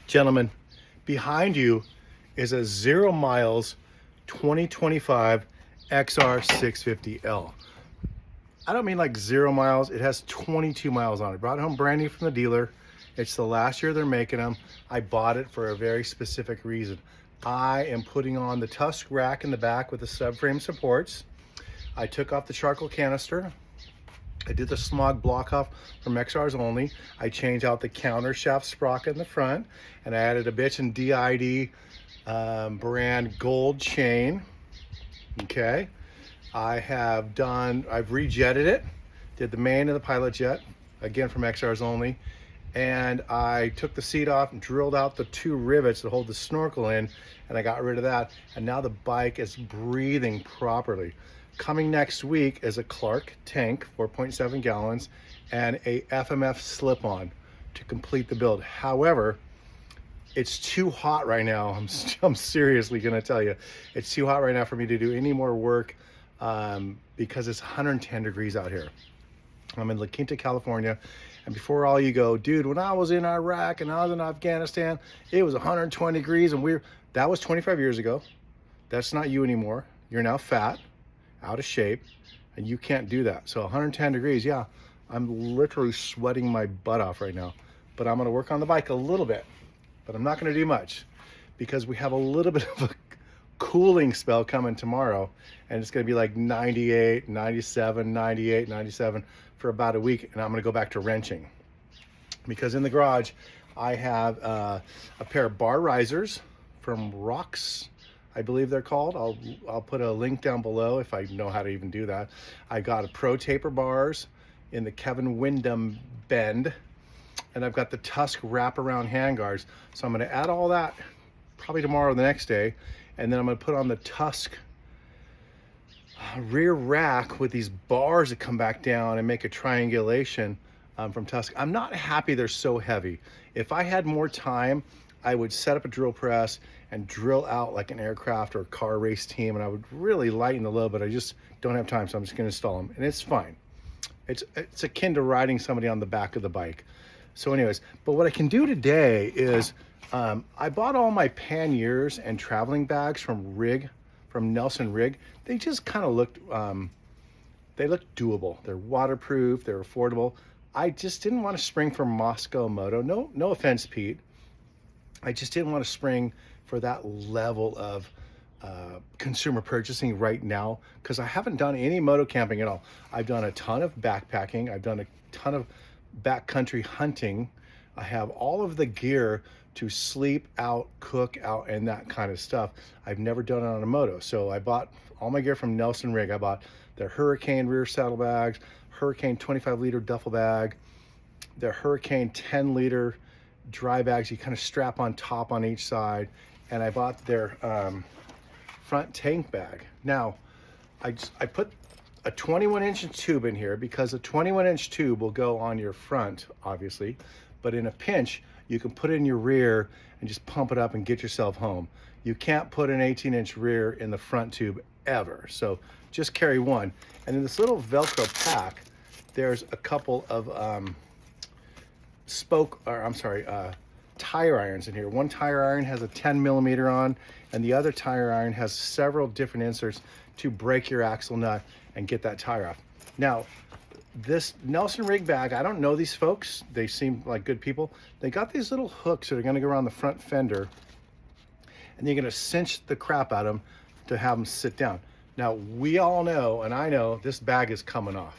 Gentlemen, behind you is a 0 miles 2025 Xr650L. I don't mean like 0 miles, it has 22 miles on it. Brought it home brand new from the dealer. It's the last year they're making them. I bought it for a very specific reason. I am putting on the tusk rack in the back with the subframe supports. I took off the charcoal canister. I did the smog block off from Xr's only. I changed out the counter shaft sprocket in the front, and I added a bitch and DID brand gold chain. Okay. I've rejetted it, did the main and the pilot jet, again from Xr's only, and I took the seat off and drilled out the 2 rivets to hold the snorkel in, and I got rid of that, and now the bike is breathing properly. Coming next week is a Clark tank, 4.7 gallons, and a FMF slip-on to complete the build. However, it's too hot right now. I'm seriously gonna tell you, it's too hot right now for me to do any more work because it's 110 degrees out here. I'm in La Quinta, California, and before all you go, dude, when I was in Iraq and I was in Afghanistan, it was 120 degrees, and that was 25 years ago. That's not you anymore. You're now fat, out of shape, and you can't do that. So 110 degrees, yeah, I'm literally sweating my butt off right now, but I'm gonna work on the bike a little bit, but I'm not gonna do much because we have a little bit of a cooling spell coming tomorrow, and it's gonna be like 98, 97, 98, 97 for about a week, and I'm gonna go back to wrenching because in the garage I have a pair of bar risers from Rocks, I believe they're called. I'll put a link down below if I know how to even do that. I got a Pro Taper bars in the Kevin Windham bend, and I've got the Tusk wraparound handguards. So I'm gonna add all that probably tomorrow or the next day, and then I'm gonna put on the Tusk rear rack with these bars that come back down and make a triangulation from Tusk. I'm not happy they're so heavy. If I had more time, I would set up a drill press and drill out like an aircraft or car race team, and I would really lighten the load, but I just don't have time, so I'm just gonna install them, and it's fine. It's akin to riding somebody on the back of the bike. So anyways, but what I can do today is I bought all my panniers and traveling bags from Nelson Rig. They just kind of looked, they looked doable. They're waterproof, they're affordable. I just didn't want to spring for Moscow Moto. No offense, Pete. I just didn't want to spring for that level of consumer purchasing right now because I haven't done any moto camping at all. I've done a ton of backpacking. I've done a ton of backcountry hunting. I have all of the gear to sleep out, cook out, and that kind of stuff. I've never done it on a moto. So I bought all my gear from Nelson Rig. I bought their Hurricane rear saddlebags, Hurricane 25-liter duffel bag, their Hurricane 10-liter dry bags you kind of strap on top on each side, and I bought their front tank bag. Now, I put a 21-inch tube in here because a 21-inch tube will go on your front, obviously, but in a pinch, you can put it in your rear and just pump it up and get yourself home. You can't put an 18-inch rear in the front tube ever, so just carry one. And in this little Velcro pack, there's a couple of tire irons in here. One tire iron has a 10 millimeter on, and the other tire iron has several different inserts to break your axle nut and get that tire off. Now, this Nelson Rig bag, I don't know these folks. They seem like good people. They got these little hooks that are gonna go around the front fender, and you're gonna cinch the crap out of them to have them sit down. Now, we all know, and I know, this bag is coming off.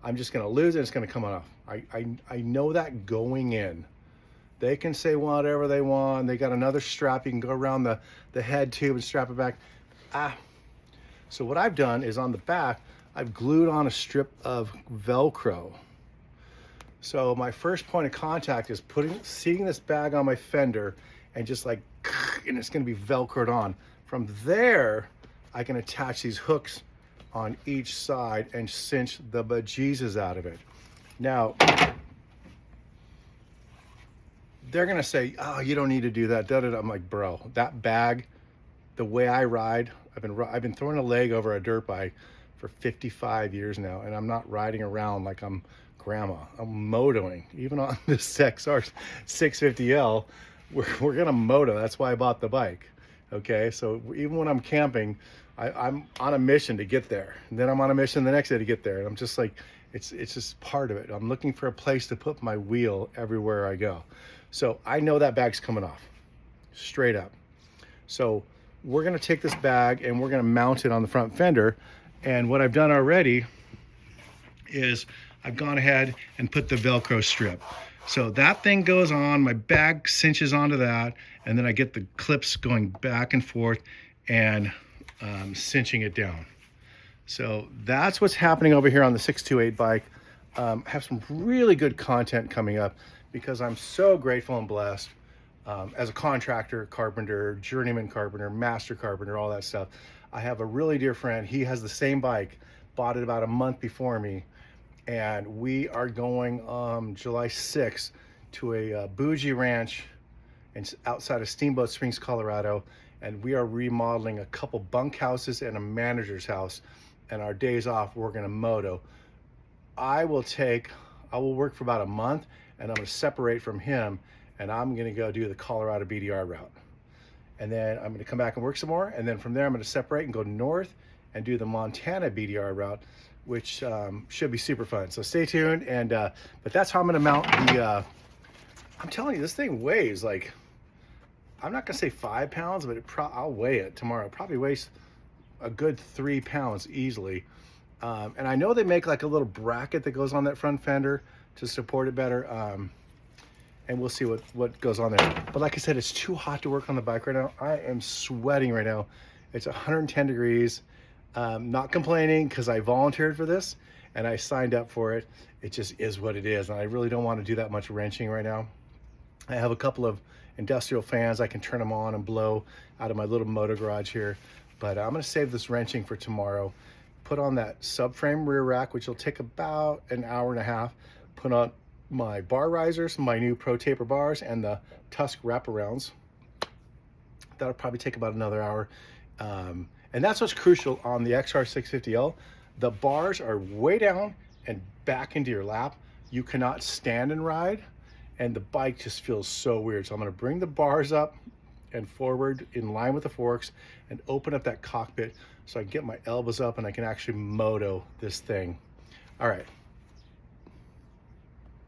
I'm just gonna lose it, it's gonna come off. I know that going in. They can say whatever they want. They got another strap. You can go around the head tube and strap it back. So what I've done is on the back, I've glued on a strip of Velcro. So my first point of contact is seeing this bag on my fender and just like, and it's gonna be Velcroed on. From there, I can attach these hooks on each side and cinch the bejesus out of it. Now, they're gonna say, oh, you don't need to do that. I'm like, bro, that bag, the way I ride, I've been throwing a leg over a dirt bike for 55 years now, and I'm not riding around like I'm grandma. I'm motoing. Even on this Xr650L, we're gonna moto. That's why I bought the bike. Okay, so even when I'm camping, I'm on a mission to get there. And then I'm on a mission the next day to get there. And I'm just like, it's just part of it. I'm looking for a place to put my wheel everywhere I go. So I know that bag's coming off, straight up. So we're gonna take this bag and we're gonna mount it on the front fender. And what I've done already is I've gone ahead and put the Velcro strip. So that thing goes on, my bag cinches onto that, and then I get the clips going back and forth and cinching it down. So that's what's happening over here on the 628 bike. Have some really good content coming up because I'm so grateful and blessed as a contractor, carpenter, journeyman carpenter, master carpenter, all that stuff. I have a really dear friend. He has the same bike, bought it about a month before me, and we are going July 6th to a bougie ranch outside of Steamboat Springs, Colorado, and we are remodeling a couple bunkhouses and a manager's house. And our days off, we're gonna moto. I will work for about a month, and I'm gonna separate from him, and I'm gonna go do the Colorado BDR route. And then I'm gonna come back and work some more, and then from there I'm gonna separate and go north and do the Montana BDR route, which should be super fun. So stay tuned. And but that's how I'm gonna mount the I'm telling you, this thing weighs like, I'm not gonna say 5 pounds, but I'll weigh it tomorrow. It probably weighs a good 3 pounds easily. And I know they make like a little bracket that goes on that front fender to support it better. And we'll see what goes on there. But like I said, it's too hot to work on the bike right now. I am sweating right now. It's 110 degrees. Not complaining because I volunteered for this and I signed up for it. It just is what it is. And I really don't want to do that much wrenching right now. I have a couple of industrial fans. I can turn them on and blow out of my little motor garage here. But I'm gonna save this wrenching for tomorrow. Put on that subframe rear rack, which will take about an hour and a half. Put on my bar risers, my new Pro Taper bars, and the Tusk wraparounds. That'll probably take about another hour. And that's what's crucial on the Xr650L. The bars are way down and back into your lap. You cannot stand and ride, and the bike just feels so weird. So I'm gonna bring the bars up and forward in line with the forks and open up that cockpit so I can get my elbows up and I can actually moto this thing. All right,